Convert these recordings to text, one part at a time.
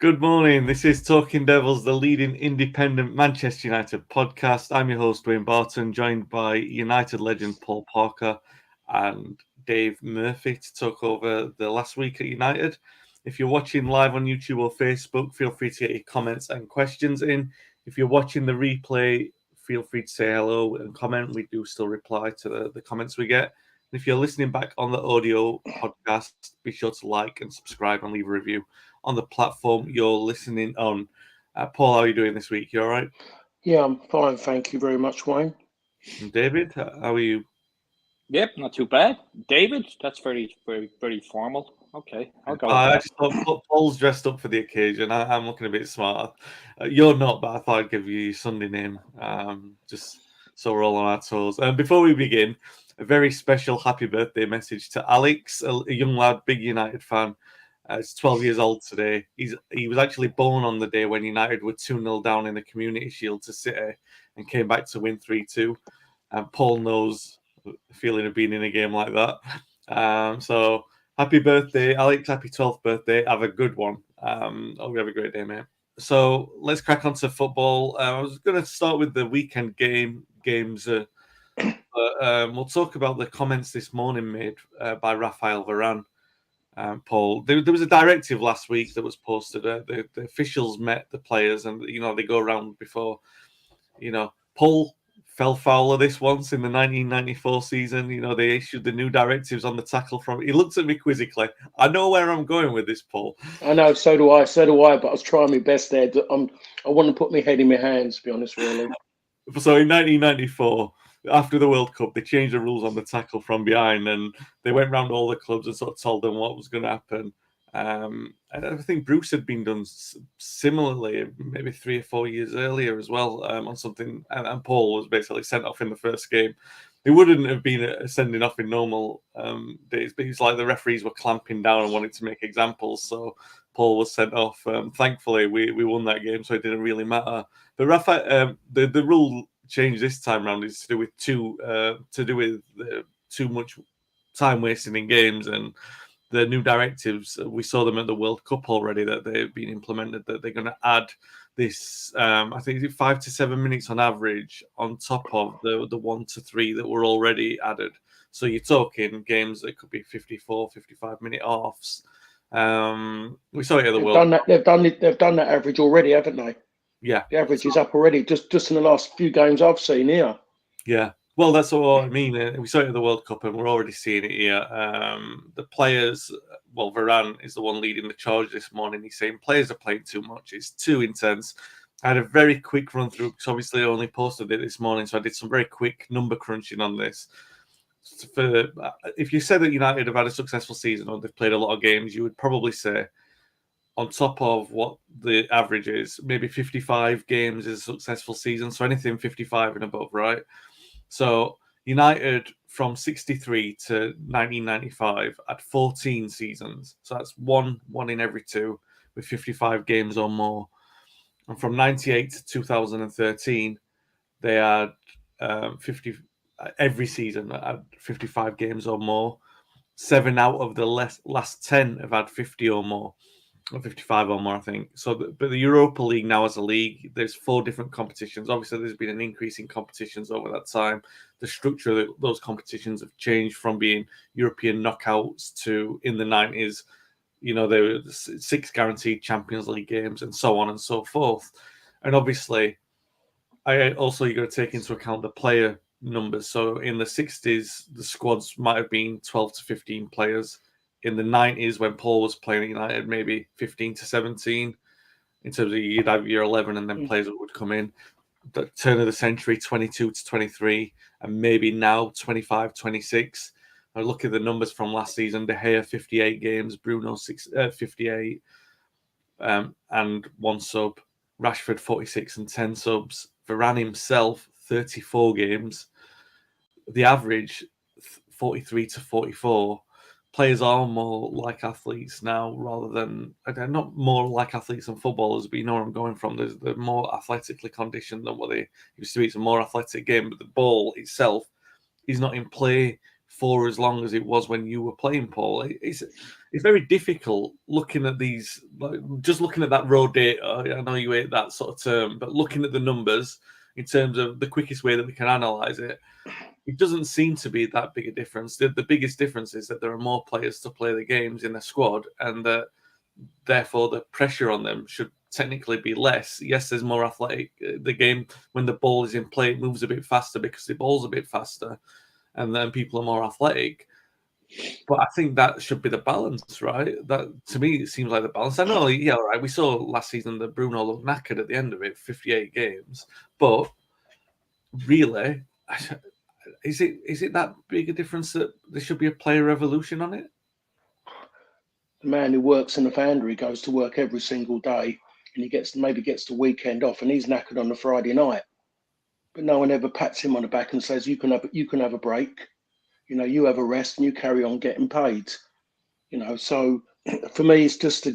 Good morning. This is Talking Devils, the leading independent Manchester United podcast. I'm your host, Dwayne Barton, joined by United legend Paul Parker and Dave Murphy to talk over the last week at United. If you're watching live on YouTube or Facebook, feel free to get your comments and questions in. If you're watching the replay, feel free to say hello and comment. We do still reply to the comments we get. And if you're listening back on the audio podcast, be sure to like and subscribe and leave a review on the platform you're listening on. Paul, how are you doing this week? You all right? Yeah, I'm fine. Thank you very much, Wayne. And David, how are you? Yep, not too bad. David, that's very formal. Okay, I'll go with I that. just thought Paul's dressed up for the occasion. I'm looking a bit smart. You're not, but I thought I'd give you your Sunday name, just so we're all on our toes. Before we begin, a very special happy birthday message to Alex, a young lad, big United fan. He's 12 years old today. He was actually born on the day when United were 2-0 down in the Community Shield to City and came back to win 3-2. And Paul knows the feeling of being in a game like that. So happy birthday, Alex. Happy 12th birthday. Have a good one. Hope you have a great day, mate. So let's crack on to football. I was going to start with the weekend games. But we'll talk about the comments this morning made by Rafael Varane. Paul, there was a directive last week that was posted. The officials met the players, and they go around before. Paul fell foul of this once in the 1994 season. They issued the new directives on the tackle from. He looked at me quizzically. I know where I'm going with this, Paul. I know, so do I. But I was trying my best there. I want to put my head in my hands, to be honest, really. So in 1994, after the World Cup, they changed the rules on the tackle from behind, and they went round all the clubs and sort of told them what was going to happen. And I think Bruce had been done similarly, maybe 3 or 4 years earlier as well, on something. And Paul was basically sent off in the first game. It wouldn't have been a sending off in normal days, but it's like the referees were clamping down and wanted to make examples. So Paul was sent off. Thankfully, we won that game, so it didn't really matter. But Rafa, the rule change this time round is to do with too much time wasting in games, and the new directives. We saw them at the World Cup already that they've been implemented. That they're going to add this. I think 5 to 7 minutes on average on top of the 1 to 3 that were already added. So you're talking games that could be 54, 55-minute offs. We saw it at the World Cup. They've done that average already, haven't they? Yeah, the average is up already. Just in the last few games I've seen here. Yeah, well, that's what I mean. We saw it at the World Cup, and we're already seeing it here. The players, well, Varane is the one leading the charge this morning. He's saying players are playing too much. It's too intense. I had a very quick run through because obviously I only posted it this morning, so I did some very quick number crunching on this. If you said that United have had a successful season or they've played a lot of games, you would probably say, on top of what the average is, maybe 55 games is a successful season. So anything 55 and above, right? So United from 63 to 1995 had 14 seasons. So that's one in every two with 55 games or more. And from 98 to 2013, they had 50 every season had 55 games or more. 7 out of the last 10 have had 50 or more. Or 55 or more, I think. So, but the Europa League now as a league, there's 4 different competitions. Obviously, there's been an increase in competitions over that time. The structure of those competitions have changed from being European knockouts to, in the 90s, there were 6 guaranteed Champions League games and so on and so forth. And obviously, you got to take into account the player numbers. So in the 60s, the squads might have been 12 to 15 players. In the 90s, when Paul was playing at United, maybe 15 to 17. In terms of you'd have year 11 and then players would come in. The turn of the century, 22 to 23, and maybe now 25, 26. I look at the numbers from last season. De Gea, 58 games. Bruno, 58, and 1 sub. Rashford, 46 and 10 subs. Varane himself, 34 games. The average, 43 to 44. Players are more like athletes now rather than, not more like athletes than footballers, but you know where I'm going from. They're more athletically conditioned than what they used to be. It's a more athletic game, but the ball itself is not in play for as long as it was when you were playing, Paul. It's very difficult looking at these, like, just looking at that raw data. I know you hate that sort of term, but looking at the numbers in terms of the quickest way that we can analyze it, it doesn't seem to be that big a difference. The biggest difference is that there are more players to play the games in the squad, and that therefore the pressure on them should technically be less. Yes, there's more athletic. The game, when the ball is in play, it moves a bit faster because the ball's a bit faster, and then people are more athletic. But I think that should be the balance, right? That, to me, it seems like the balance. I know, yeah, all right. We saw last season that Bruno looked knackered at the end of it, 58 games. But really, is it that big a difference that there should be a player revolution on it? The man who works in the foundry goes to work every single day, and he maybe gets the weekend off, and he's knackered on the Friday night. But no one ever pats him on the back and says, you can have a break. You have a rest and you carry on getting paid. So for me, it's just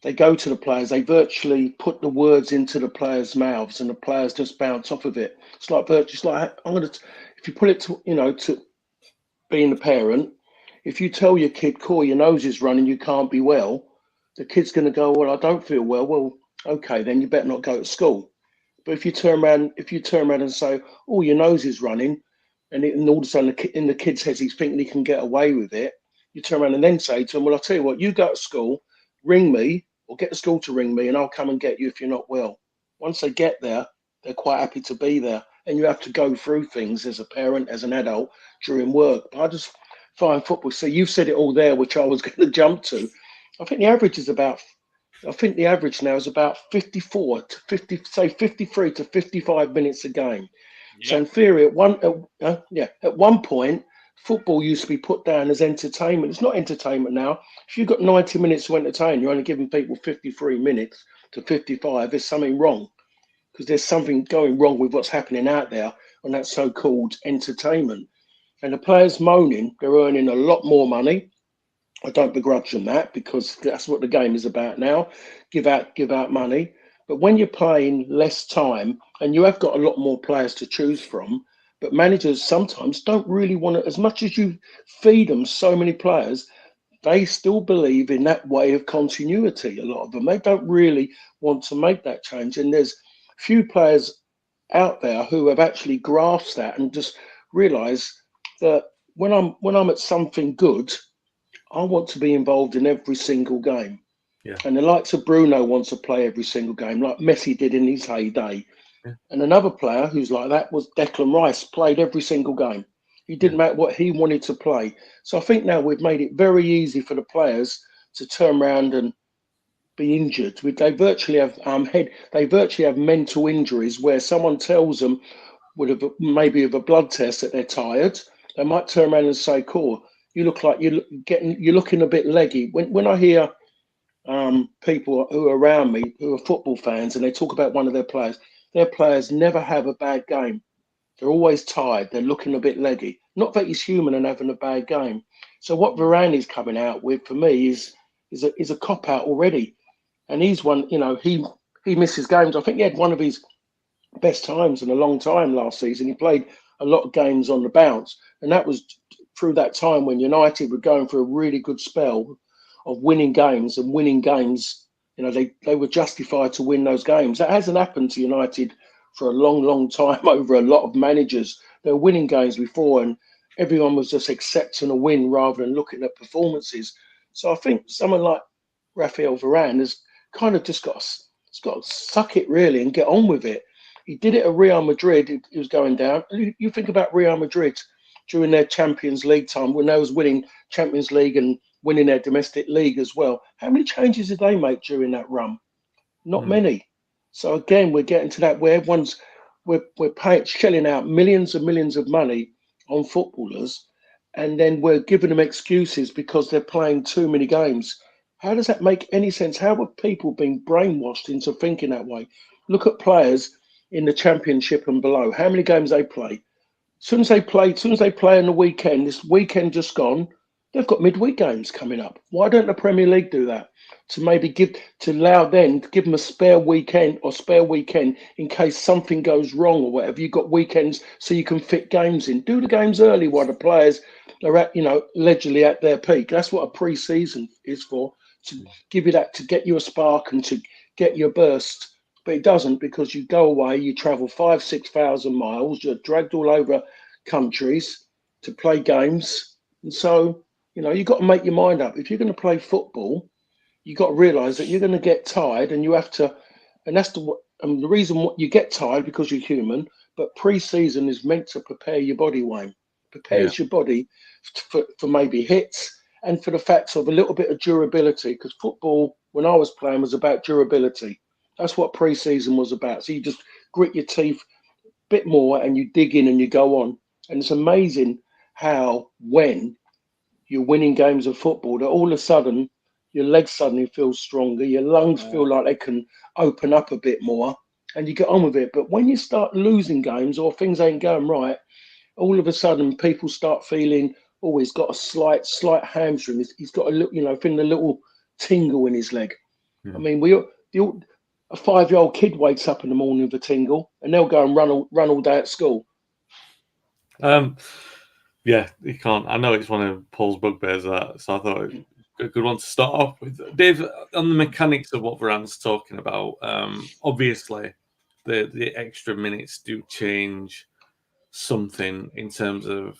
they go to the players, they virtually put the words into the players' mouths, and the players just bounce off of it. It's like if you put it to being a parent, if you tell your kid, "Cool, your nose is running, you can't be well," the kid's going to go, "Well, I don't feel well." Well, okay, then you better not go to school. But if you turn around and say, "Oh, your nose is running," and all of a sudden in the kid's head he's thinking he can get away with it, you turn around and then say to him, "Well, I'll tell you what, you go to school, ring me, or get the school to ring me, and I'll come and get you if you're not well." Once they get there, they're quite happy to be there. And you have to go through things as a parent, as an adult, during work. But I just find football, so you've said it all there, which I was going to jump to. I think the average now is about 54 to 50, say 53 to 55 minutes a game. Yeah. So in theory, at one point, football used to be put down as entertainment. It's not entertainment now. If you've got 90 minutes to entertain, you're only giving people 53 minutes to 55. There's something wrong, because there's something going wrong with what's happening out there on that so-called entertainment. And the players moaning, they're earning a lot more money. I don't begrudge them that, because that's what the game is about now. Give out money. But when you're playing less time, and you have got a lot more players to choose from, but managers sometimes don't really want to, as much as you feed them so many players, they still believe in that way of continuity. A lot of them, they don't really want to make that change. And there's few players out there who have actually grasped that and just realize that when I'm at something good, I want to be involved in every single game. Yeah. And the likes of Bruno wants to play every single game, like Messi did in his heyday. Yeah. And another player who's like that was Declan Rice, played every single game. He didn't matter what he wanted to play. So I think now we've made it very easy for the players to turn around and be injured. They virtually have mental injuries where someone tells them maybe with a blood test that they're tired. They might turn around and say, "Cool, you look like you're looking a bit leggy." When I hear people who are around me who are football fans and they talk about one of their players never have a bad game. They're always tired. They're looking a bit leggy. Not that he's human and having a bad game. So what Varane is coming out with, for me, is a cop out already. And he's one. He misses games. I think he had one of his best times in a long time last season. He played a lot of games on the bounce, and that was through that time when United were going through a really good spell of winning games. They were justified to win those games. That hasn't happened to United for a long, long time over a lot of managers. They were winning games before, and everyone was just accepting a win rather than looking at performances. So I think someone like Raphael Varane has kind of just got to suck it really and get on with it. He did it at Real Madrid. He was going down. You think about Real Madrid during their Champions League time when they was winning Champions League and winning their domestic league as well. How many changes did they make during that run? Not many. So again, we're getting to that where we're shelling out millions and millions of money on footballers, and then we're giving them excuses because they're playing too many games. How does that make any sense? How are people being brainwashed into thinking that way? Look at players in the Championship and below. How many games they play? As soon as they play on the weekend, this weekend just gone, They've got midweek games coming up. Why don't the Premier League do that? To maybe give them a spare weekend in case something goes wrong or whatever. You've got weekends so you can fit games in. Do the games early while the players are at, allegedly at their peak. That's what a pre-season is for, to give you that, to get you a spark and to get your burst. But it doesn't, because you go away, you travel 5,000-6,000 miles, you're dragged all over countries to play games. And so, you've got to make your mind up. If you're going to play football, you've got to realise that you're going to get tired, and you have to, and that's the reason what you get tired, because you're human. But pre-season is meant to prepare your body, Wayne. Prepares your body for maybe hits, and for the facts of a little bit of durability, because football, when I was playing, was about durability. That's what pre-season was about. So you just grit your teeth a bit more and you dig in and you go on. And it's amazing how, when you're winning games of football, that all of a sudden your legs suddenly feel stronger, your lungs feel like they can open up a bit more, and you get on with it. But when you start losing games or things ain't going right, all of a sudden people start feeling, oh, he's got a slight hamstring. He's got a little, feeling a little tingle in his leg. I mean, a 5-year-old kid wakes up in the morning with a tingle, and they'll go and run all day at school. Yeah, you can't. I know it's one of Paul's bugbears, that, so I thought it was a good one to start off with. Dave, on the mechanics of what Varane's talking about, obviously the extra minutes do change something in terms of,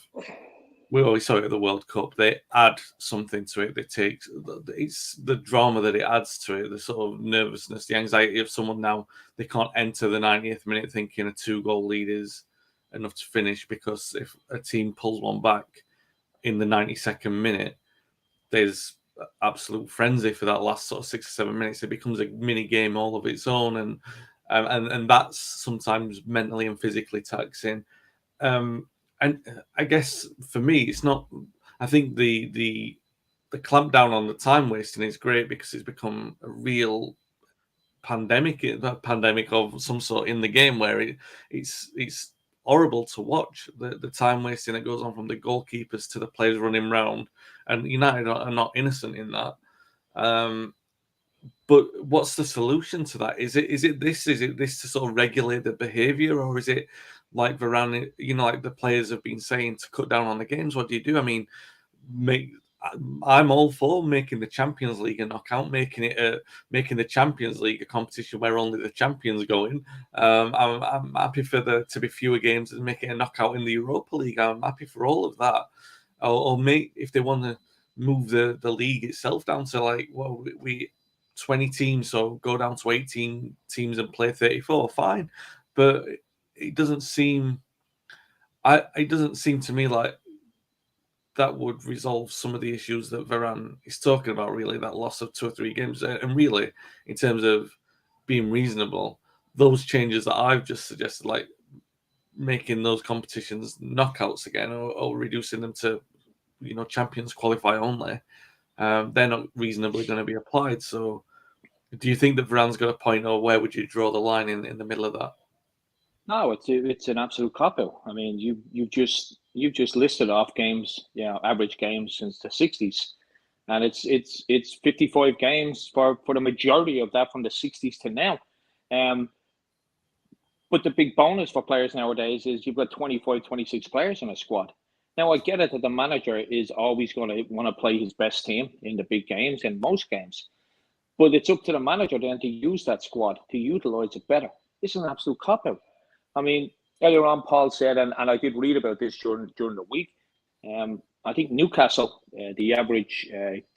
we always saw it at the World Cup, they add something to it. It's the drama that it adds to it, the sort of nervousness, the anxiety of someone now, they can't enter the 90th minute thinking a 2-goal lead is enough to finish, because if a team pulls one back in the 92nd minute, there's absolute frenzy for that last sort of 6 or 7 minutes. It becomes a mini game all of its own, and that's sometimes mentally and physically taxing. And I guess for me, it's not. I think the clampdown on the time wasting is great, because it's become a real pandemic of some sort in the game, where it's horrible to watch, the time wasting that goes on from the goalkeepers to the players running round, and United are not innocent in that. But what's the solution to that? Is it this to sort of regulate the behaviour, or is it like Varane, like the players have been saying, to cut down on the games? What do you do? I mean, I'm all for making the Champions League a knockout, making the Champions League a competition where only the champions go in. I'm happy for there to be fewer games and make it a knockout in the Europa League. I'm happy for all of that. Or make, if they want to move the league itself down to we 20 teams, so go down to 18 teams and play 34, fine. But it doesn't seem to me like that would resolve some of the issues that Varane is talking about, really, that loss of 2 or 3 games. And really, in terms of being reasonable, those changes that I've just suggested, like making those competitions knockouts again, or reducing them to, champions qualify only, they're not reasonably going to be applied. So do you think that Varane's got a point, or where would you draw the line in the middle of that? No, it's an absolute cop-out. I mean, you've just listed off games, average games since the 60s, and it's 55 games for the majority of that from the 60s to now. But the big bonus for players nowadays is you've got 25, 26 players in a squad. Now, I get it that the manager is always going to want to play his best team in the big games, in most games, but it's up to the manager then to use that squad, to utilise it better. It's an absolute cop-out. I mean, earlier on, Paul said, and I did read about this during the week. I think Newcastle, the average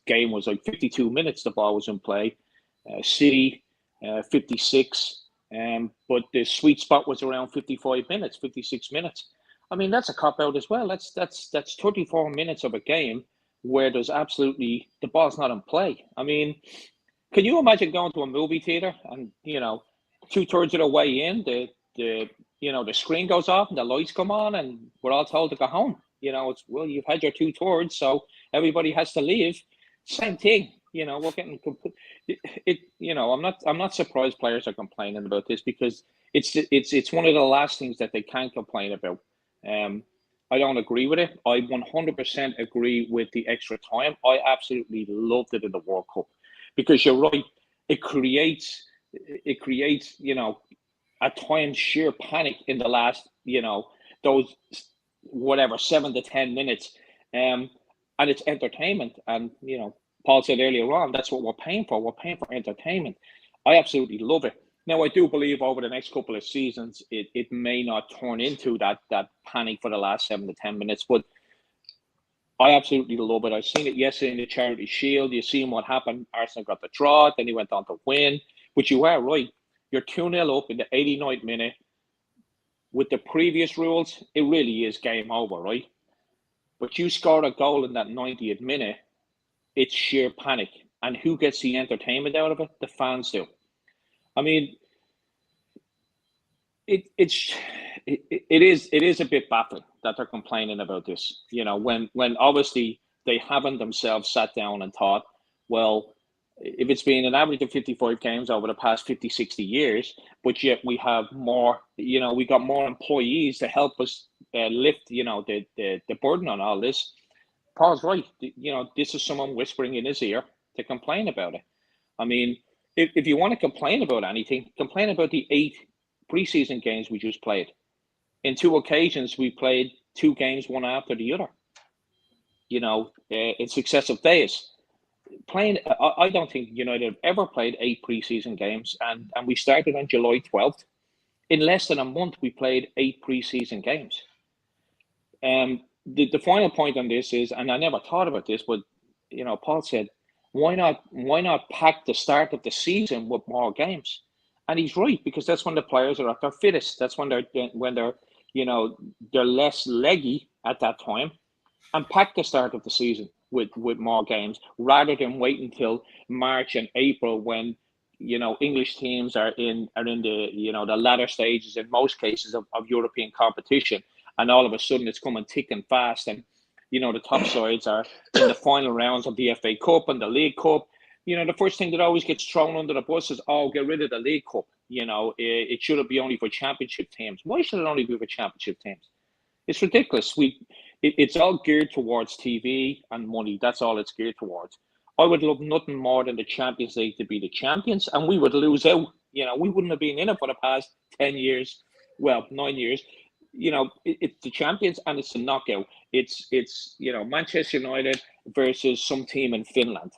game was like 52 minutes. The ball was in play. City, 56. But the sweet spot was around 55 minutes, 56 minutes. I mean, that's a cop out as well. That's 34 minutes of a game where there's absolutely, the ball's not in play. I mean, can you imagine going to a movie theater and 2/3 of the way in, the screen goes off and the lights come on and we're all told to go home? It's, well, you've had your 2/3, so everybody has to leave. Same thing. We're getting it. I'm not surprised players are complaining about this, because it's one of the last things that they can complain about. I don't agree with it. I 100% agree with the extra time. I absolutely loved it in the World Cup because you're right. It creates, at times sheer panic in the last, those whatever 7 to 10 minutes, and it's entertainment. And Paul said earlier on, that's what we're paying for. We're paying for entertainment. I absolutely love it. Now, I do believe over the next couple of seasons, it may not turn into that panic for the last 7 to 10 minutes, but I absolutely love it. I've seen it yesterday in the Charity Shield. You've seen what happened. Arsenal got the draw, then he went on to win. But you are right. You're 2-0 up in the 89th minute. With the previous rules, it really is game over, right? But you score a goal in that 90th minute, it's sheer panic. And who gets the entertainment out of it? The fans do. I mean, it is a bit baffling that they're complaining about this. When obviously they haven't themselves sat down and thought, well, if it's been an average of 55 games over the past 50, 60 years, but yet we have more, we got more employees to help us lift, the burden on all this. Paul's right. This is someone whispering in his ear to complain about it. I mean, if you want to complain about anything, complain about the 8 preseason games we just played. In 2 occasions, we played 2 games, one after the other, in successive days. I don't think United have ever played 8 preseason games, and we started on July 12th. In less than a month, we played 8 preseason games. The final point on this is, and I never thought about this, but Paul said, why not pack the start of the season with more games? And he's right, because that's when the players are at their fittest. That's when they're they're less leggy at that time, and pack the start of the season with more games rather than wait until March and April when English teams are in the the latter stages in most cases of European competition, and all of a sudden it's coming thick and fast, and the top sides are in the final rounds of the FA Cup and the League Cup. The first thing that always gets thrown under the bus is, oh, get rid of the League Cup. It should be only for championship teams. Why should it only be for championship teams? It's ridiculous. It's all geared towards TV and money. That's all it's geared towards. I would love nothing more than the Champions League to be the champions, and we would lose out. We wouldn't have been in it for the past 10 years. Well, 9 years. It's the champions and it's the knockout. It's Manchester United versus some team in Finland.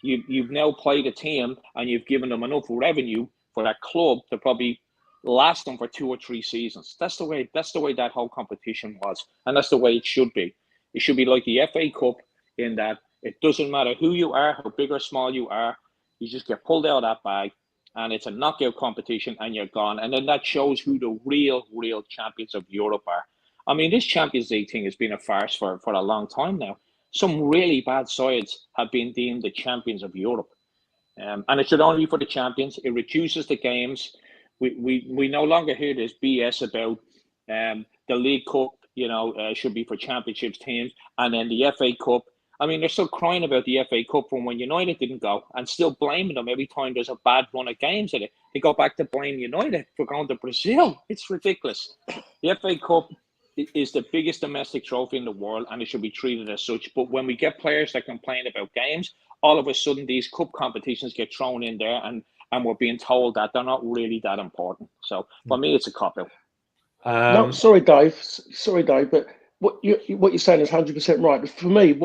You've now played a team and you've given them enough revenue for that club to probably last them for 2 or 3 seasons. That's the way that whole competition was, and that's the way it should be. It should be like the FA Cup, in that it doesn't matter who you are, how big or small you are, you just get pulled out of that bag, and it's a knockout competition, and you're gone. And then that shows who the real champions of Europe are. I mean, this Champions League thing has been a farce for a long time now. Some really bad sides have been deemed the champions of Europe. And it should only be for the champions. It reduces the games. We no longer hear this BS about the League Cup, should be for championships teams, and then the FA Cup. I mean, they're still crying about the FA Cup from when United didn't go, and still blaming them every time there's a bad run of games in it. They go back to blame United for going to Brazil. It's ridiculous. The FA Cup is the biggest domestic trophy in the world, and it should be treated as such. But when we get players that complain about games, all of a sudden these cup competitions get thrown in there, and we're being told that they're not really that important. So for me, it's a cop-out. No, sorry, Dave, but what you're saying is 100% right. For me,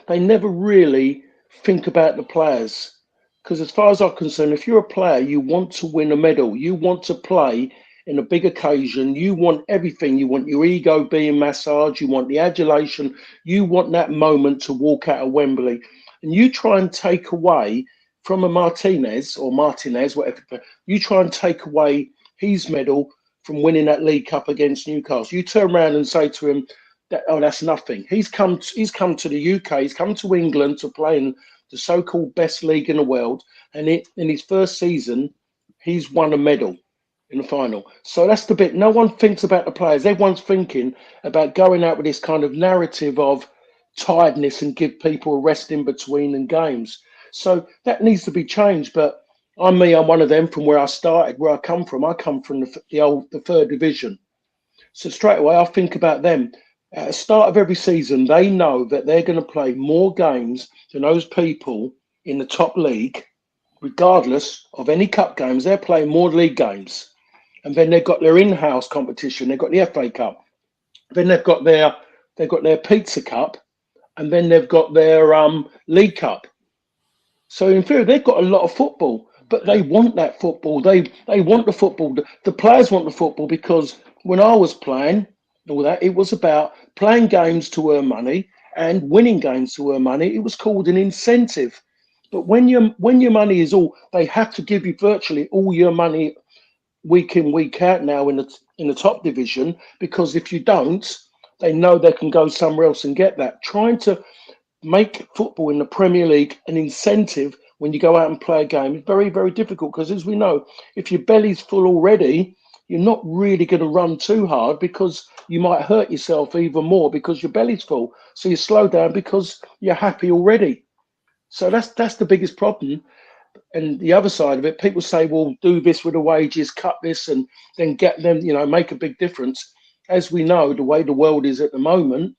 they never really think about the players, because as far as I'm concerned, if you're a player, you want to win a medal, you want to play in a big occasion, you want everything, you want your ego being massaged, you want the adulation, you want that moment to walk out of Wembley, and you try and take away from a Martinez, whatever, you try and take away his medal from winning that League Cup against Newcastle. You turn around and say to him, that's nothing. He's come to the UK, he's come to England to play in the so-called best league in the world, and in his first season, he's won a medal in the final. So that's the bit. No one thinks about the players. Everyone's thinking about going out with this kind of narrative of tiredness and give people a rest in between and games. So that needs to be changed. But I'm one of them from where I started, where I come from. I come from the third division. So straight away, I think about them. At the start of every season, they know that they're going to play more games than those people in the top league, regardless of any cup games. They're playing more league games, and then they've got their in-house competition. They've got the FA Cup. Then they've got their Pizza Cup, and then they've got their League Cup. So in theory, they've got a lot of football, but they want that football. They want the football. The players want the football because when I was playing all that, it was about playing games to earn money and winning games to earn money. It was called an incentive. But when your money is all, they have to give you virtually all your money week in, week out now in the top division, because if you don't, they know they can go somewhere else and get that. Trying to make football in the Premier League an incentive when you go out and play a game is very, very difficult, because as we know, if your belly's full already, you're not really going to run too hard, because you might hurt yourself even more because your belly's full. So you slow down because you're happy already. So that's the biggest problem. And the other side of it, people say, well, do this with the wages, cut this, and then get them, make a big difference. As we know, the way the world is at the moment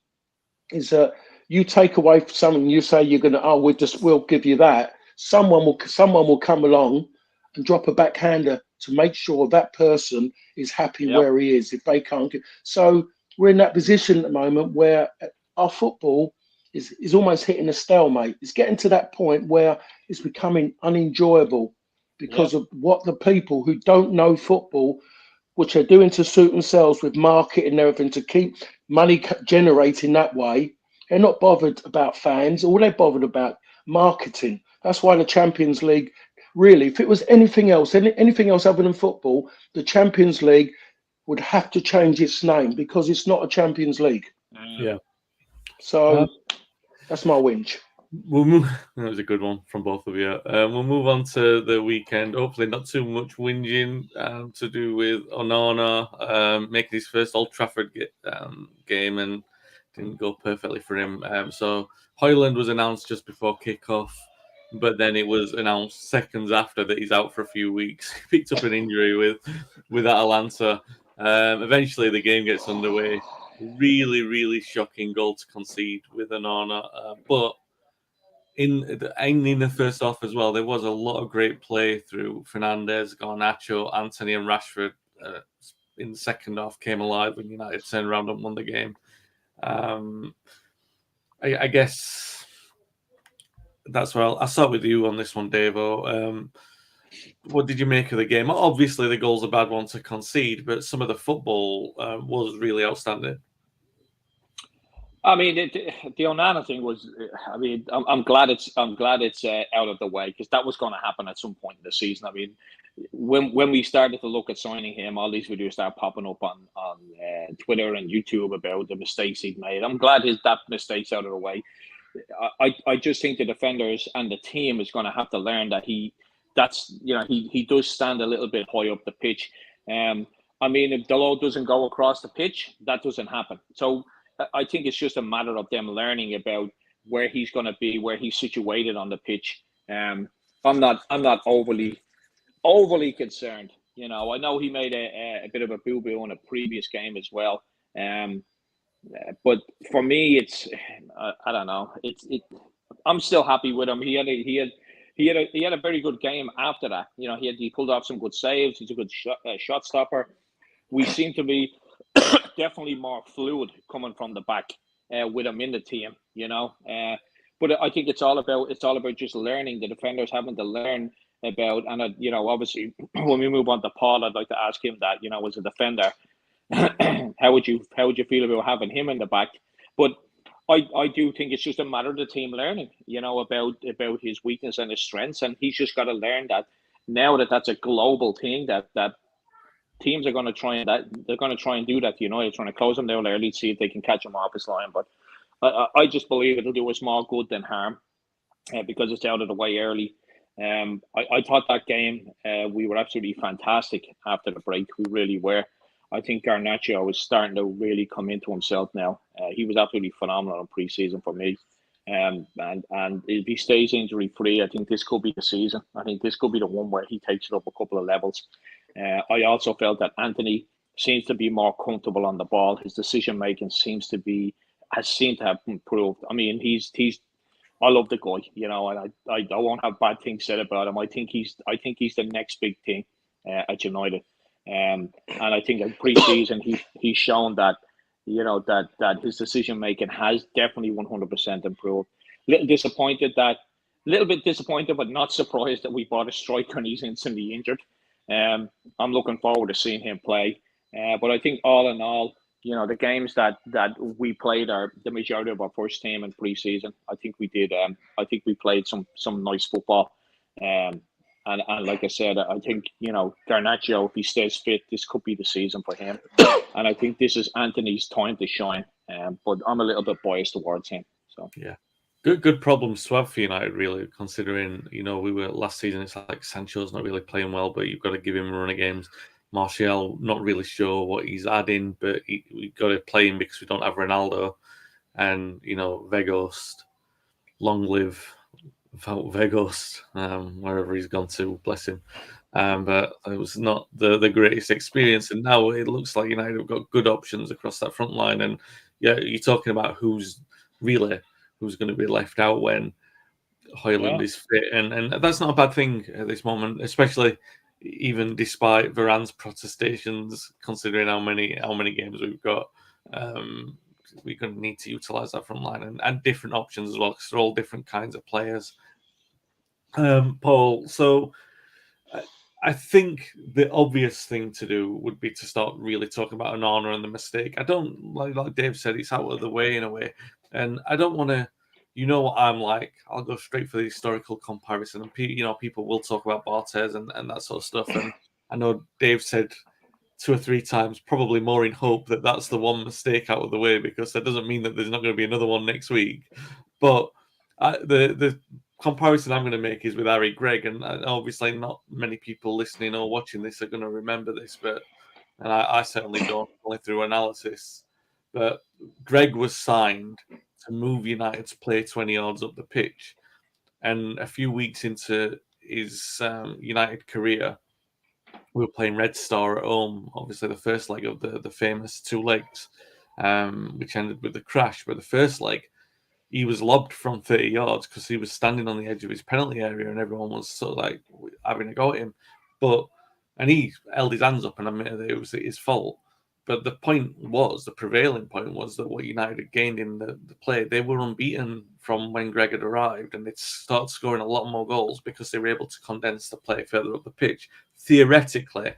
is that you take away something, you say you're going to, we'll give you that. Someone will come along and drop a backhander to make sure that person is happy where he is. If they can't get, so we're in that position at the moment where our football is almost hitting a stalemate. It's getting to that point where it's becoming unenjoyable because of what the people who don't know football, which are doing to suit themselves with marketing and everything to keep money generating that way. They're not bothered about fans. All they're bothered about marketing. That's why the Champions League, really, if it was anything else other than football, the Champions League would have to change its name, because it's not a Champions League. Yeah. So that's my whinge. We'll move. That was a good one from both of you. We'll move on to the weekend. Hopefully, not too much whinging to do with Onana making his first Old Trafford game, and didn't go perfectly for him. So Hojlund was announced just before kickoff, but then it was announced seconds after that he's out for a few weeks. He picked up an injury with Atalanta. Eventually, the game gets underway. Really, really shocking goal to concede with Onana, but in the first half as well, there was a lot of great play through Fernandes, Garnacho, Anthony, and Rashford. In the second half, came alive when United turned around and won the game. I guess that's where I'll start with you on this one, Davo. What did you make of the game? Obviously, the goal's a bad one to concede, but some of the football was really outstanding. I mean, the Onana thing was. I mean, I'm glad it's out of the way, because that was going to happen at some point in the season. I mean, when we started to look at signing him, all these videos started popping up on Twitter and YouTube about the mistakes he'd made. I'm glad that mistake's out of the way. I just think the defenders and the team is going to have to learn that he does stand a little bit high up the pitch. I mean, if Dalot doesn't go across the pitch, that doesn't happen. So I think it's just a matter of them learning about where he's going to be, where he's situated on the pitch. I'm not overly concerned. I know he made a bit of a boo-boo in a previous game as well. But for me, it's I don't know. I'm still happy with him. He had a very good game after that. He pulled off some good saves. He's a good shot stopper. We seem to be definitely more fluid coming from the back with him in the team. But I think it's all about just learning. The defenders having to learn about, and obviously when we move on to Paul, I'd like to ask him that, as a defender, how would you feel about having him in the back? But I do think it's just a matter of the team learning, about his weakness and his strengths, and he's just got to learn that now that that's a global thing, that teams are going to try and do that. They're trying to close him down early to see if they can catch him off his line. But I just believe it'll do us more good than harm, because it's out of the way early. I thought that game we were absolutely fantastic after the break. We really were. I think Garnacho was starting to really come into himself now. He was absolutely phenomenal in pre-season for me. And if he stays injury free, I think this could be the season. I think this could be the one where he takes it up a couple of levels. I also felt that Anthony seems to be more comfortable on the ball. His decision making has seemed to have improved. I mean, I love the guy, you know, and I won't have bad things said about him. I think he's the next big thing at United. And I think in pre-season he's shown that, you know, that his decision making has definitely 100% improved. A little bit disappointed, but not surprised that we bought a striker and he's instantly injured. I'm looking forward to seeing him play. But I think all in all, you know, the games that we played are the majority of our first team in pre-season. I think we did. I think we played some nice football. And like I said, I think, you know, Garnacho, if he stays fit, this could be the season for him. And I think this is Anthony's time to shine. But I'm a little bit biased towards him. So yeah. Good problems to have for United, really, considering, you know, we were last season, it's like Sancho's not really playing well, but you've got to give him a run of games. Martial, not really sure what he's adding, but we've got to play him because we don't have Ronaldo. And, you know, Weghorst, long live Weghorst, wherever he's gone to, bless him. But it was not the greatest experience. And now it looks like United have got good options across that front line. And yeah, you're talking about who's going to be left out when Hojlund is fit. And that's not a bad thing at this moment, especially even despite Varane's protestations, considering how many games we've got. We're going to need to utilise that front line and different options as well, because they're all different kinds of players. Paul, so I think the obvious thing to do would be to start really talking about Onana and the mistake. I don't, like Dave said, it's out of the way in a way. And I don't want to, you know what I'm like. I'll go straight for the historical comparison. And, you know, people will talk about Bartes and that sort of stuff. And I know Dave said 2 or 3 times, probably more in hope that that's the one mistake out of the way, because that doesn't mean that there's not going to be another one next week. But the comparison I'm going to make is with Harry Gregg, and obviously not many people listening or watching this are going to remember this, but and I certainly don't, only through analysis. But Gregg was signed to move United to play 20 yards up the pitch, and a few weeks into his United career, we were playing Red Star at home, obviously the first leg of the famous 2 legs, which ended with the crash. But the first leg, he was lobbed from 30 yards because he was standing on the edge of his penalty area and everyone was sort of like having a go at him. And he held his hands up and admitted that it was his fault. But the prevailing point was that what United had gained in the play, they were unbeaten from when Gregg had arrived, and they'd started scoring a lot more goals because they were able to condense the play further up the pitch. Theoretically,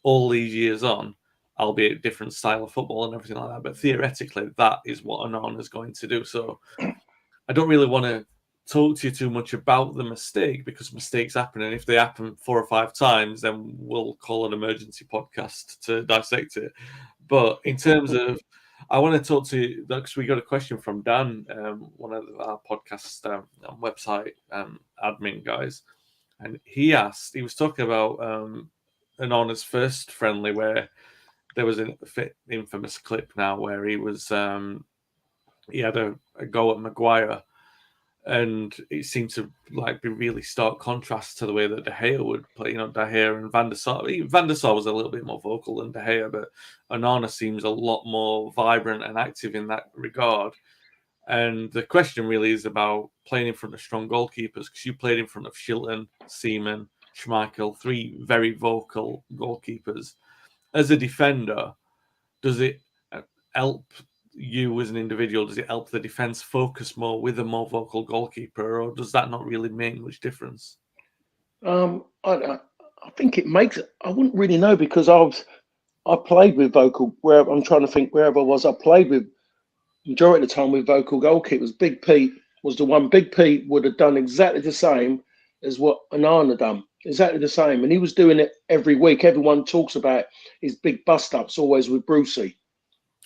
all these years on, albeit a different style of football and everything like that, but theoretically, that is what Onana is going to do. So I don't really want to talk to you too much about the mistake, because mistakes happen, and if they happen 4 or 5 times, then we'll call an emergency podcast to dissect it. But in terms of, I want to talk to you, because we got a question from Dan, one of our podcast website admin guys, and he was talking about Onana's first friendly, where there was an infamous clip now where he was he had a go at Maguire, and it seemed to like be really stark contrast to the way that De Gea would play. You know, De Gea and Van der Sar. Van der Sar was a little bit more vocal than De Gea, but Onana seems a lot more vibrant and active in that regard. And the question really is about playing in front of strong goalkeepers, because you played in front of Shilton, Seaman, Schmeichel, 3 very vocal goalkeepers. As a defender, does it help you as an individual? Does it help the defense focus more with a more vocal goalkeeper, or does that not really make much difference? I think it makes it. I wouldn't really know, because I played with vocal. Wherever I'm trying to think, wherever I was, I played with majority of the time with vocal goalkeepers. Big Pete was the one. Big Pete would have done exactly the same as what Onana done. Exactly the same, and he was doing it every week. Everyone talks about his big bust ups, always with Brucey.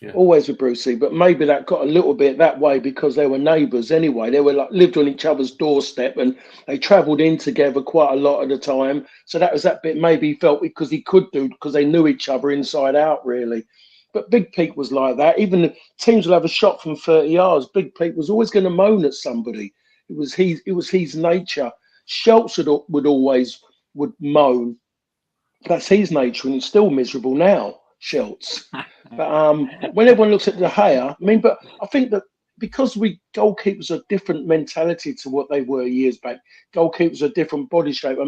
Yeah. Always with Brucey, but maybe that got a little bit that way because they were neighbours anyway. They were like lived on each other's doorstep, and they travelled in together quite a lot of the time. So that was that bit. Maybe he felt because he could do, because they knew each other inside out, really. But Big Pete was like that. Even the teams will have a shot from 30 yards. Big Pete was always going to moan at somebody. It was his nature. Schultz would always moan. That's his nature, and he's still miserable now. Schultz. But when everyone looks at De Gea, but I think that because goalkeepers are different mentality to what they were years back. Goalkeepers are different body shape.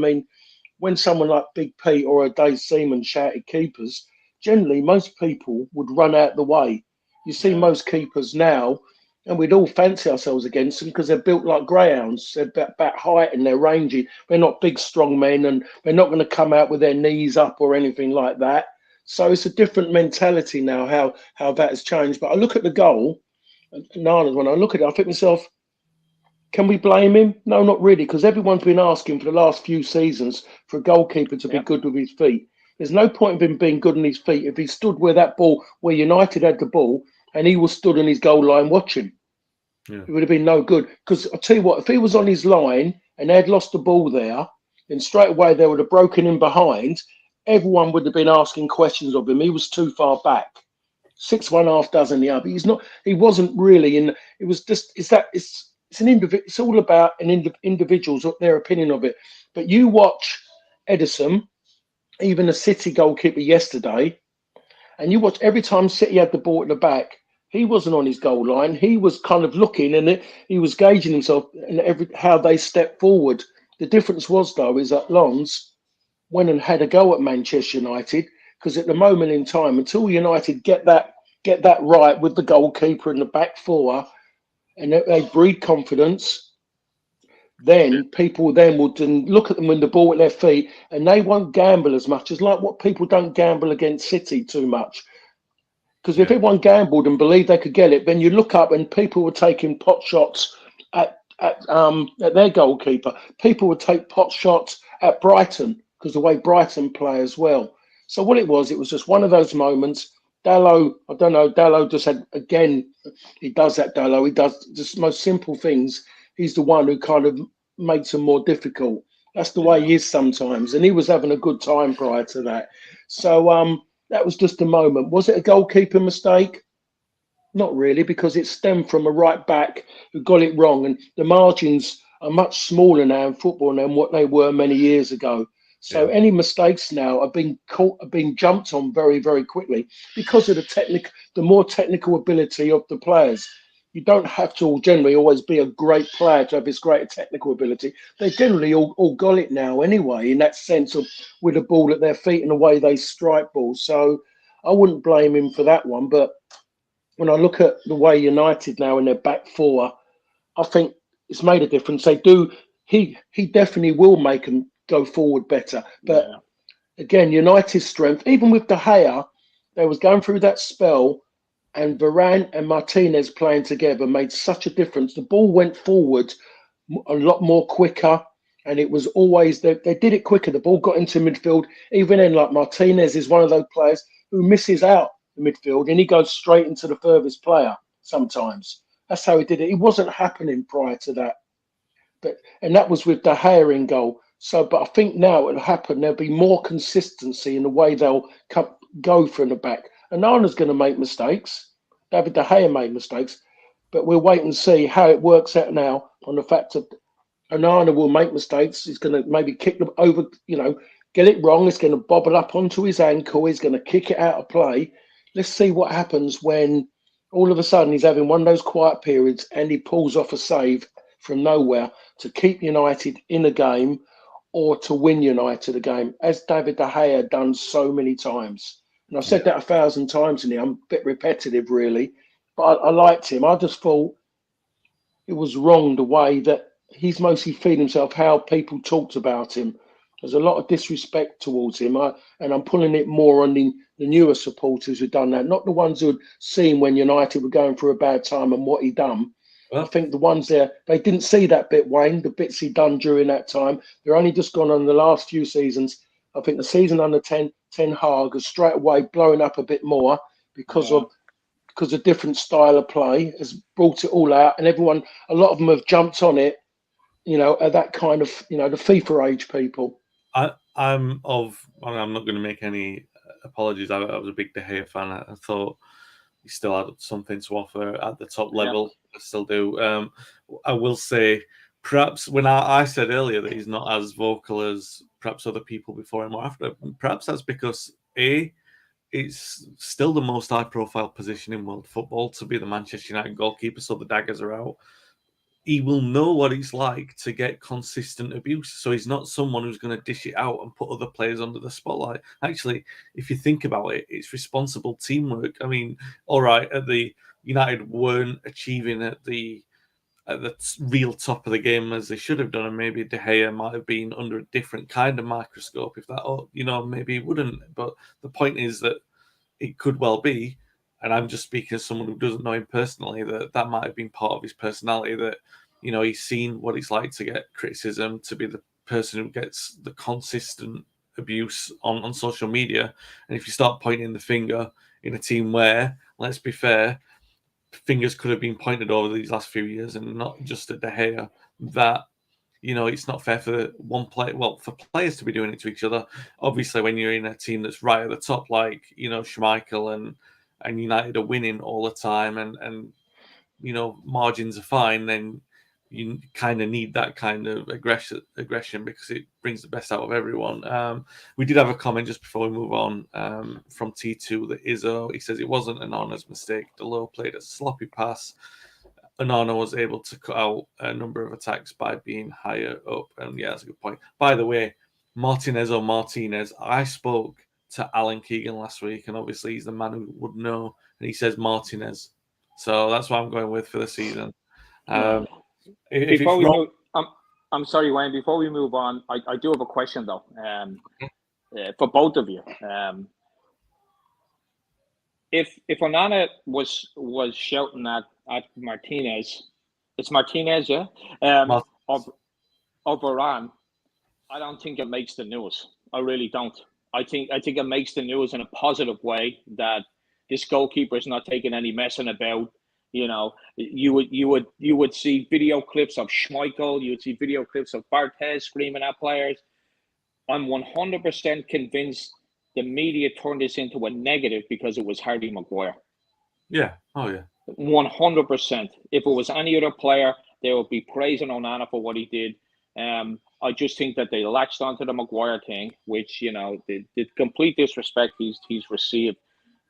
When someone like Big Pete or a Dave Seaman shouted keepers, generally most people would run out the way. You see most keepers now, and we'd all fancy ourselves against them because they're built like greyhounds. They're about height and they're rangy. They're not big, strong men, and they're not going to come out with their knees up or anything like that. So it's a different mentality now, how that has changed. But I look at the goal, Nana's, when I look at it, I think to myself, can we blame him? No, not really, because everyone's been asking for the last few seasons for a goalkeeper to be good with his feet. There's no point of him being good on his feet if he stood where United had the ball and he was stood on his goal line watching. Yeah. It would have been no good. Because I'll tell you what, if he was on his line and they had lost the ball there, then straight away they would have broken him behind. Everyone would have been asking questions of him. He was too far back. 6-1, half dozen the other. He wasn't really in. It was just. It's an individual. It's all about individuals, their opinion of it. But you watch Edison, even a City goalkeeper yesterday, and you watch every time City had the ball at the back, he wasn't on his goal line. He was kind of looking, and he was gauging himself and how they stepped forward. The difference was, though, is that Lons went and had a go at Manchester United, because at the moment in time, until United get that right with the goalkeeper and the back four, and they breed confidence, then people would look at them with the ball at their feet, and they won't gamble as much as like what people don't gamble against City too much. Because if everyone gambled and believed they could get it, then you look up and people were taking pot shots at their goalkeeper. People would take pot shots at Brighton because the way Brighton play as well. So what it was just one of those moments. Dalot, I don't know, Dalot just had, again, he does that, Dalot. He does just most simple things. He's the one who kind of makes them more difficult. That's the way he is sometimes. And he was having a good time prior to that. So that was just a moment. Was it a goalkeeper mistake? Not really, because it stemmed from a right back who got it wrong. And the margins are much smaller now in football than what they were many years ago. So any mistakes now are being jumped on very, very quickly because of the more technical ability of the players. You don't have to generally always be a great player to have this greater technical ability. They generally all got it now anyway, in that sense of with a ball at their feet and the way they strike balls. So I wouldn't blame him for that one. But when I look at the way United now in their back four, I think it's made a difference. They do. He definitely will make them go forward better. But again, United's strength, even with De Gea, they was going through that spell, and Varane and Martinez playing together made such a difference. The ball went forward a lot more quicker, and it was always, they did it quicker. The ball got into midfield. Even then, like Martinez is one of those players who misses out the midfield, and he goes straight into the furthest player sometimes. That's how he did it. It wasn't happening prior to that. And that was with De Gea in goal. So, but I think now it'll happen. There'll be more consistency in the way they'll go from the back. Onana's going to make mistakes. David De Gea made mistakes. But we'll wait and see how it works out now on the fact that Onana will make mistakes. He's going to maybe kick them over, get it wrong. It's going to bobble up onto his ankle. He's going to kick it out of play. Let's see what happens when all of a sudden he's having one of those quiet periods and he pulls off a save from nowhere to keep United in a game or to win United a game, as David De Gea done so many times. And I've said that 1,000 times in here. I'm a bit repetitive, really. But I liked him. I just thought it was wrong the way that he's mostly feeling himself, how people talked about him. There's a lot of disrespect towards him. And I'm pulling it more on the newer supporters who've done that, not the ones who'd seen when United were going through a bad time and what he done. Well, I think the ones there, they didn't see that bit, Wayne, the bits he done during that time. They're only just gone on the last few seasons. I think the season under 10 Hag has straight away blown up a bit more because of different style of play, has brought it all out, and a lot of them have jumped on it, at that kind of, the FIFA age people. I'm not going to make any apologies. I was a big De Gea fan. I thought he still had something to offer at the top level. I still do. I will say, perhaps when I said earlier that he's not as vocal as perhaps other people before him or after, perhaps that's because A, it's still the most high-profile position in world football to be the Manchester United goalkeeper, so the daggers are out. He will know what it's like to get consistent abuse. So he's not someone who's going to dish it out and put other players under the spotlight. Actually, if you think about it, it's responsible teamwork. I mean, all right, at the United weren't achieving at the real top of the game as they should have done, and maybe De Gea might have been under a different kind of microscope if that, or maybe he wouldn't. But the point is that it could well be, and I'm just speaking as someone who doesn't know him personally, that might have been part of his personality, that he's seen what it's like to get criticism, to be the person who gets the consistent abuse on social media. And if you start pointing the finger in a team where, let's be fair, fingers could have been pointed over these last few years and not just at De Gea, that it's not fair for for players to be doing it to each other. Obviously, when you're in a team that's right at the top, like Schmeichel and United are winning all the time, and margins are fine, then you kind of need that kind of aggression because it brings the best out of everyone. We did have a comment just before we move on from T2 that Izzo. He says it wasn't an Onana's mistake. Delort played a sloppy pass. Onana was able to cut out a number of attacks by being higher up. And yeah, that's a good point. By the way, Martinez, I spoke to Alan Keegan last week, and obviously he's the man who would know, and he says Martinez. So that's what I'm going with for the season. Before we move, I'm sorry, Wayne. Before we move on, I do have a question though, for both of you. If Onana was shouting at Martinez, it's Martinez, yeah, of Varane, I don't think it makes the news. I really don't. I think it makes the news in a positive way that this goalkeeper is not taking any messing about. You would see video clips of Schmeichel. You would see video clips of Barton screaming at players. I'm 100% convinced the media turned this into a negative because it was Harry Maguire. Yeah. Oh, yeah. 100%. If it was any other player, they would be praising Onana for what he did. I just think that they latched onto the Maguire thing, which the complete disrespect he's received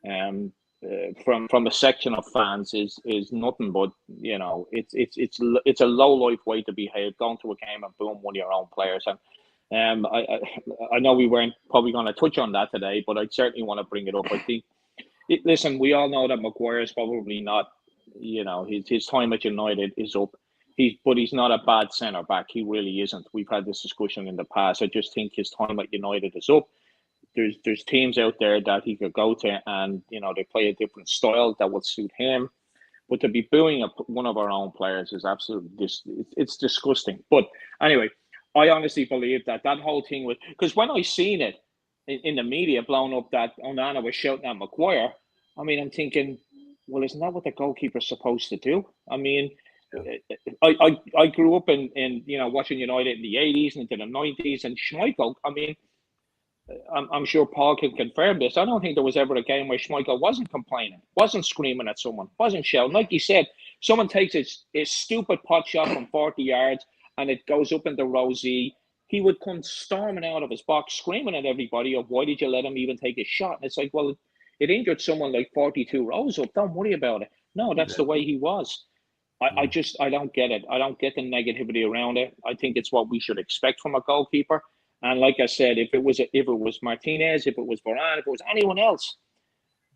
from a section of fans is nothing but it's a low life way to behave. Going to a game and boom, one of your own players. And I know we weren't probably going to touch on that today, but I certainly want to bring it up. I think. Listen, we all know that Maguire is probably not. His time at United is up. But he's not a bad centre back. He really isn't. We've had this discussion in the past. I just think his time at United is up. There's teams out there that he could go to, and they play a different style that would suit him. But to be booing one of our own players is absolutely it's disgusting. But anyway, I honestly believe that whole thing was because when I seen it in the media blown up that Onana was shouting at Maguire, I mean, I'm thinking, well, isn't that what the goalkeeper's supposed to do? I mean. I grew up in watching United in the 80s and into the 90s, and Schmeichel, I mean, I'm sure Paul can confirm this. I don't think there was ever a game where Schmeichel wasn't complaining, wasn't screaming at someone, wasn't shouting. Like you said, someone takes a stupid pot shot from 40 yards and it goes up into row Z. He would come storming out of his box, screaming at everybody of why did you let him even take a shot? And it's like, well, it injured someone like 42 rows up. Don't worry about it. No, that's the way he was. I don't get it. I don't get the negativity around it. I think it's what we should expect from a goalkeeper. And like I said, if it was Martinez, if it was Varane, if it was anyone else,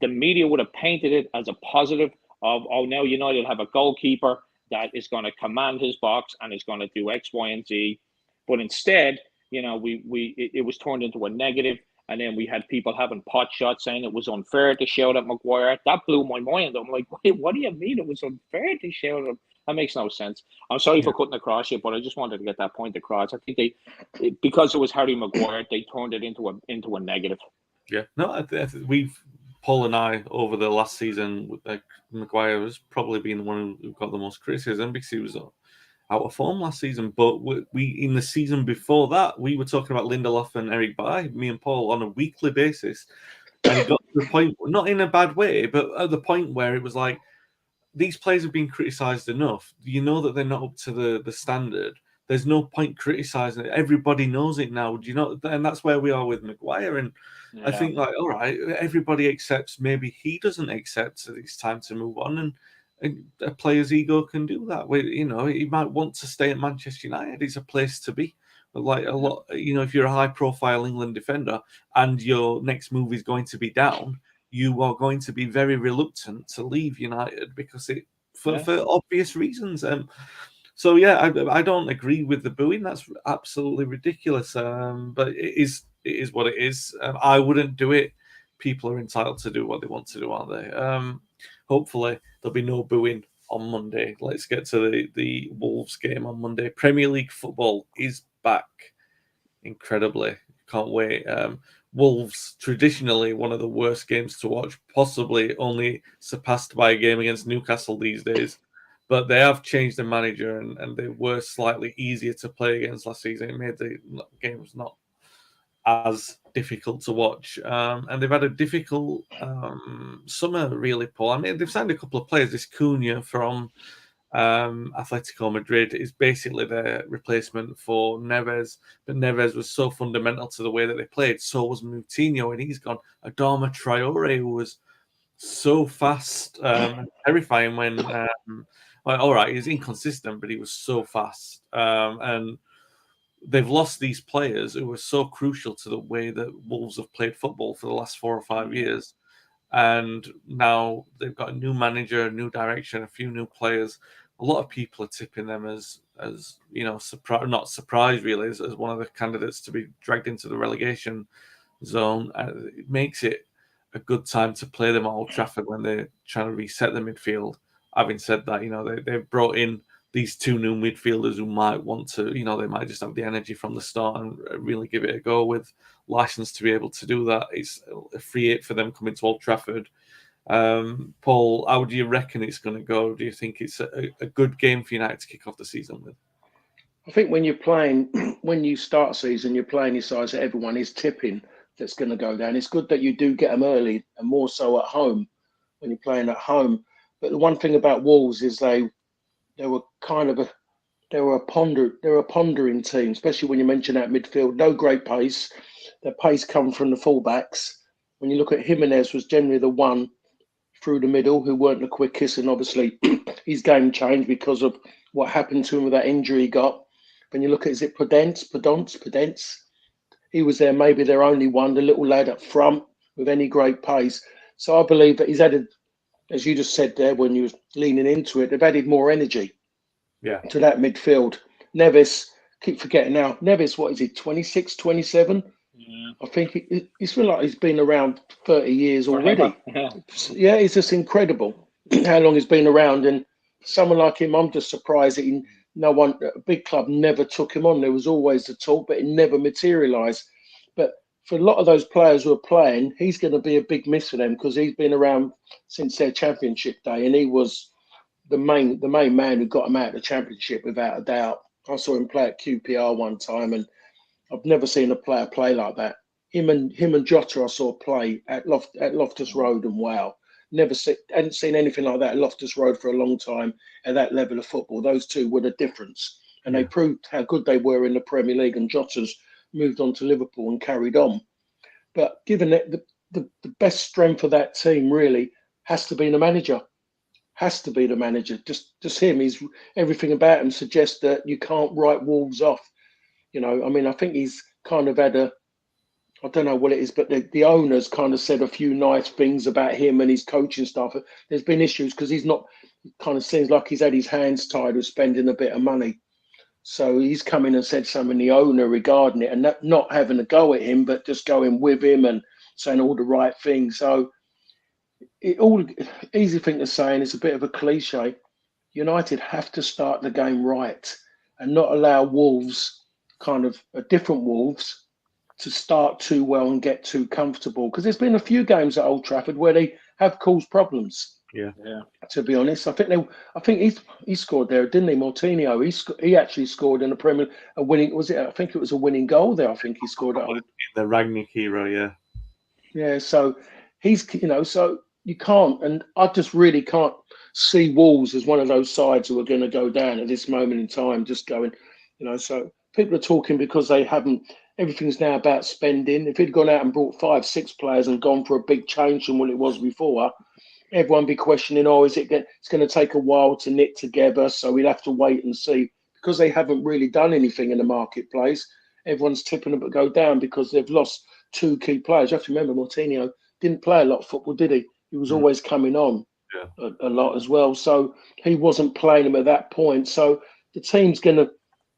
the media would have painted it as a positive of, oh, now United have a goalkeeper that is going to command his box and is going to do X, Y, and Z. But instead, it was turned into a negative. And then we had people having pot shots saying it was unfair to shout at Maguire. That blew my mind. I'm like, wait, what do you mean it was unfair to shout at him? That makes no sense. I'm sorry for cutting across you, but I just wanted to get that point across. I think because it was Harry Maguire, they turned it into a negative. Yeah, no, Paul and I over the last season, Maguire has probably been the one who got the most criticism because he was out of form last season. But we in the season before that, we were talking about Lindelof and Eric Bailly, me and Paul, on a weekly basis. And it got to the point, not in a bad way, but at the point where it was like, these players have been criticised enough. You know that they're not up to the standard. there's no point criticizing it. Everybody knows it now. Do you know? And that's where we are with Maguire. And I think, like, all right, everybody accepts. Maybe he doesn't accept that it's time to move on, and a player's ego can do that. You know, he might want to stay at Manchester United. It's a place to be. But like a lot, you know, if you're a high-profile England defender and your next move is going to be down, you are going to be very reluctant to leave United because for obvious reasons. So yeah, I don't agree with the booing. That's absolutely ridiculous. But it is what it is. I wouldn't do it. People are entitled to do what they want to do, aren't they? Hopefully there'll be no booing on Monday. Let's get to the Wolves game on Monday. Premier League football is back. Incredibly, can't wait. Wolves, traditionally one of the worst games to watch, possibly only surpassed by a game against Newcastle these days. But they have changed the manager, and they were slightly easier to play against last season. It made the games not as difficult to watch. And they've had a difficult summer, really, Paul. I mean, they've signed a couple of players. This Cunha from Atletico Madrid is basically their replacement for Neves, but Neves was so fundamental to the way that they played. So was Moutinho, and he's gone. Adama Traore, who was so fast and terrifying when, well, all right, he's inconsistent, but he was so fast. And they've lost these players who were so crucial to the way that Wolves have played football for the last 4 or 5 years. And now they've got a new manager, a new direction, a few new players. A lot of people are tipping them as you know, not surprised really, as one of the candidates to be dragged into the relegation zone. It makes it a good time to play them at Old Trafford when they're trying to reset the midfield. Having said that, you know, they've brought in these two new midfielders who might want to, you know, they might just have the energy from the start and really give it a go with license to be able to do that. It's a free hit for them coming to Old Trafford. Paul, how do you reckon it's going to go? Do you think it's a good game for United to kick off the season with? I think when you're playing, when you start season, you're playing your sides that everyone is tipping that's going to go down. It's good that you do get them early, and more so at home when you're playing at home. But the one thing about Wolves is they were kind of a pondering team, especially when you mention that midfield. No great pace. Their pace come from the fullbacks. When you look at Jimenez, was generally the one through the middle who weren't the quickest, and obviously his game changed because of what happened to him with that injury he got. When you look at, is it Podence? He was there, maybe their only one, the little lad up front with any great pace. So I believe that he's added, as you just said there when you was leaning into it, they've added more energy to that midfield. Neves, keep forgetting now, Neves, what is he, 26, 27? Yeah. I think it's feel like he's been around 30 years already. Yeah, it's just incredible how long he's been around. And someone like him, I'm just surprised that no one, a big club never took him on. There was always the talk, but it never materialised. But for a lot of those players who are playing, he's going to be a big miss for them because he's been around since their championship day, and he was the main man who got him out of the championship without a doubt. I saw him play at QPR one time, and I've never seen a player play like that. Him and Jota I saw play at Loftus Road, and wow, hadn't seen anything like that at Loftus Road for a long time at that level of football. Those two were the difference, and they proved how good they were in the Premier League. And Jota's moved on to Liverpool and carried on. But given that the best strength of that team really has to be the manager. Has to be the manager. Just him. He's everything about him suggests that you can't write Wolves off. You know, I mean, I think he's kind of had I don't know what it is, but the owners kind of said a few nice things about him and his coaching stuff. There's been issues because he's not, it kind of seems like he's had his hands tied with spending a bit of money. So he's come in and said something, the owner, regarding it, and not having a go at him, but just going with him and saying all the right things. So easy thing to say, and it's a bit of a cliche. United have to start the game right and not allow Wolves, kind of a different Wolves, to start too well and get too comfortable. Because there's been a few games at Old Trafford where they have caused problems. Yeah. To be honest, I think he scored there, didn't he, Moutinho? He actually scored in the Premier, a winning. Was it? I think it was a winning goal there. I think he scored in the Rangnick hero. Yeah. Yeah. So he's, so you can't, and I just really can't see Wolves as one of those sides who are going to go down at this moment in time. Just going, So people are talking because they haven't. Everything's now about spending. If he'd gone out and brought 5, 6 players and gone for a big change from what it was before, everyone be questioning, it's going to take a while to knit together, so we'd have to wait and see. Because they haven't really done anything in the marketplace, everyone's tipping them to go down because they've lost 2 key players. You have to remember, Martinho didn't play a lot of football, did he? He was always coming on a lot as well. So he wasn't playing them at that point. So the team's going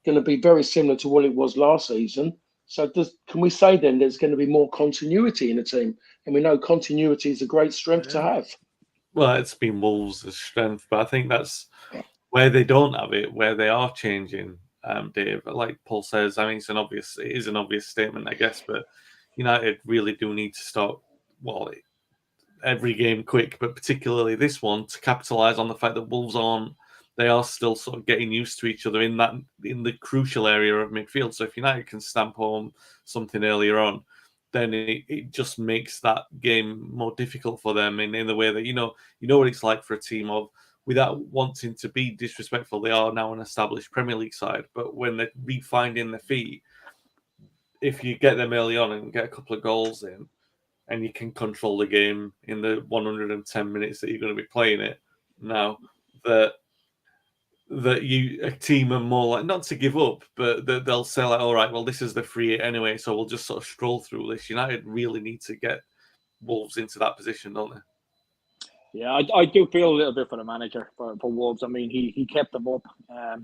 to be very similar to what it was last season. So can we say then there's going to be more continuity in the team? And we know continuity is a great strength to have. Well, it's been Wolves' strength, but I think that's where they don't have it, where they are changing, Dave. Like Paul says, I mean, it is an obvious statement, I guess, but United really do need to start, every game quick, but particularly this one, to capitalise on the fact that Wolves they are still sort of getting used to each other in the crucial area of midfield. So if United can stamp home something earlier on, then it just makes that game more difficult for them in the way that you know what it's like for a team of, without wanting to be disrespectful, they are now an established Premier League side, but when they're refinding their feet, if you get them early on and get a couple of goals in, and you can control the game in the 110 minutes that you're going to be playing it, now that a team are more like, not to give up, but that they'll say like, all right, well, this is the free hit anyway, so we'll just sort of stroll through this. United really need to get Wolves into that position, don't they? Yeah, I do feel a little bit for the manager for Wolves. I mean, he kept them up,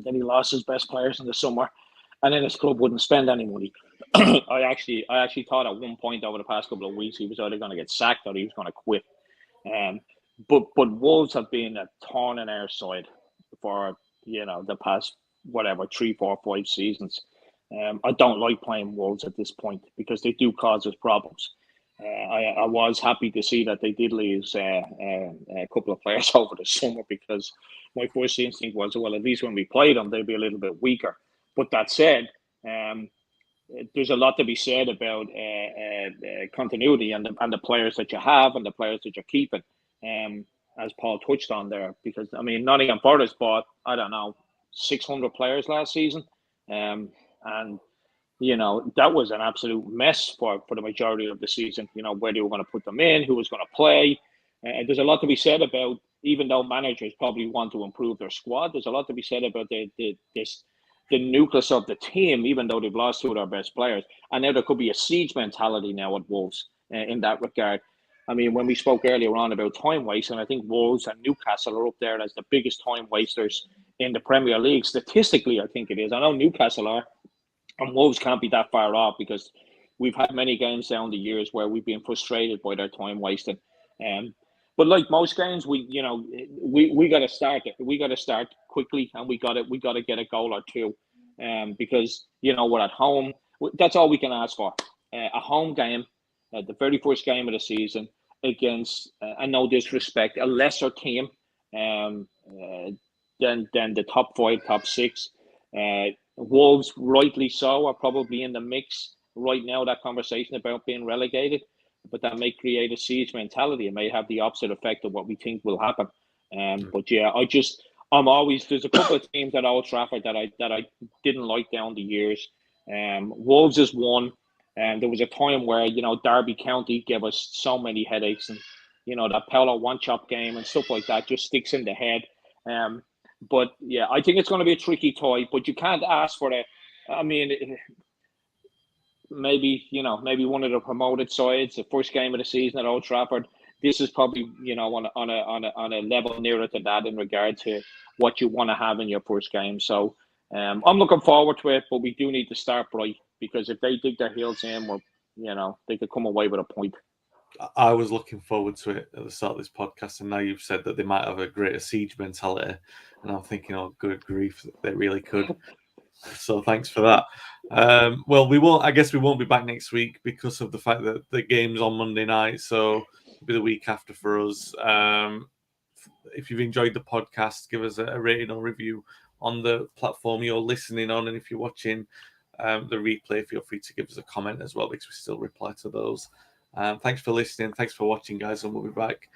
then he lost his best players in the summer, and then his club wouldn't spend any money. I actually thought at one point over the past couple of weeks he was either going to get sacked or he was going to quit. But Wolves have been a thorn in our side for the past 3, 4, 5 seasons. I don't like playing Wolves at this point because they do cause us problems. I was happy to see that they did lose a couple of players over the summer, because my first instinct was, well, at least when we played them, they'd be a little bit weaker. But that said, there's a lot to be said about continuity and the players that you have and the players that you're keeping, as Paul touched on there. Because, I mean, Nottingham Forest bought, 600 players last season. And that was an absolute mess for the majority of the season, where they were going to put them in, who was going to play. There's a lot to be said about, even though managers probably want to improve their squad, there's a lot to be said about the nucleus of the team, even though they've lost 2 of their best players. And now there could be a siege mentality now at Wolves in that regard. I mean, when we spoke earlier on about time waste, and I think Wolves and Newcastle are up there as the biggest time wasters in the Premier League. Statistically, I think it is. I know Newcastle are. And Wolves can't be that far off, because we've had many games down the years where we've been frustrated by their time wasting. But like most games, we got to start it. We got to start quickly, and we got to get a goal or 2, because we're at home. That's all we can ask for. A home game, the very first game of the season against, and no disrespect, a lesser team than the top 5, top 6. Wolves, rightly so, are probably in the mix right now, that conversation about being relegated, but that may create a siege mentality. It may have the opposite effect of what we think will happen. But yeah, there's a couple of teams at Old Trafford that I didn't like down the years. Wolves is one, and there was a time where Derby County gave us so many headaches, and that Paulo one-chop game and stuff like that just sticks in the head. But yeah, I think it's going to be a tricky tie, but you can't ask for it. I mean, maybe one of the promoted sides, the first game of the season at Old Trafford. This is probably on a level nearer to that in regard to what you want to have in your first game. So I'm looking forward to it, but we do need to start bright, because if they dig their heels in, they could come away with a point. I was looking forward to it at the start of this podcast, and now you've said that they might have a greater siege mentality, and I'm thinking, oh, good grief, they really could. So thanks for that. Well, I guess we won't be back next week because of the fact that the game's on Monday night, so it'll be the week after for us. If you've enjoyed the podcast, give us a rating or review on the platform you're listening on, and if you're watching the replay, feel free to give us a comment as well, because we still reply to those. Thanks for listening. Thanks for watching, guys. And we'll be back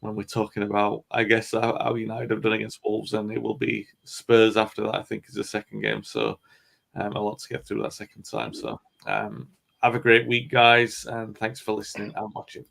when we're talking about, I guess, how United have done against Wolves, and it will be Spurs after that, I think, is the second game. So a lot to get through that second time. So have a great week, guys, and thanks for listening and watching.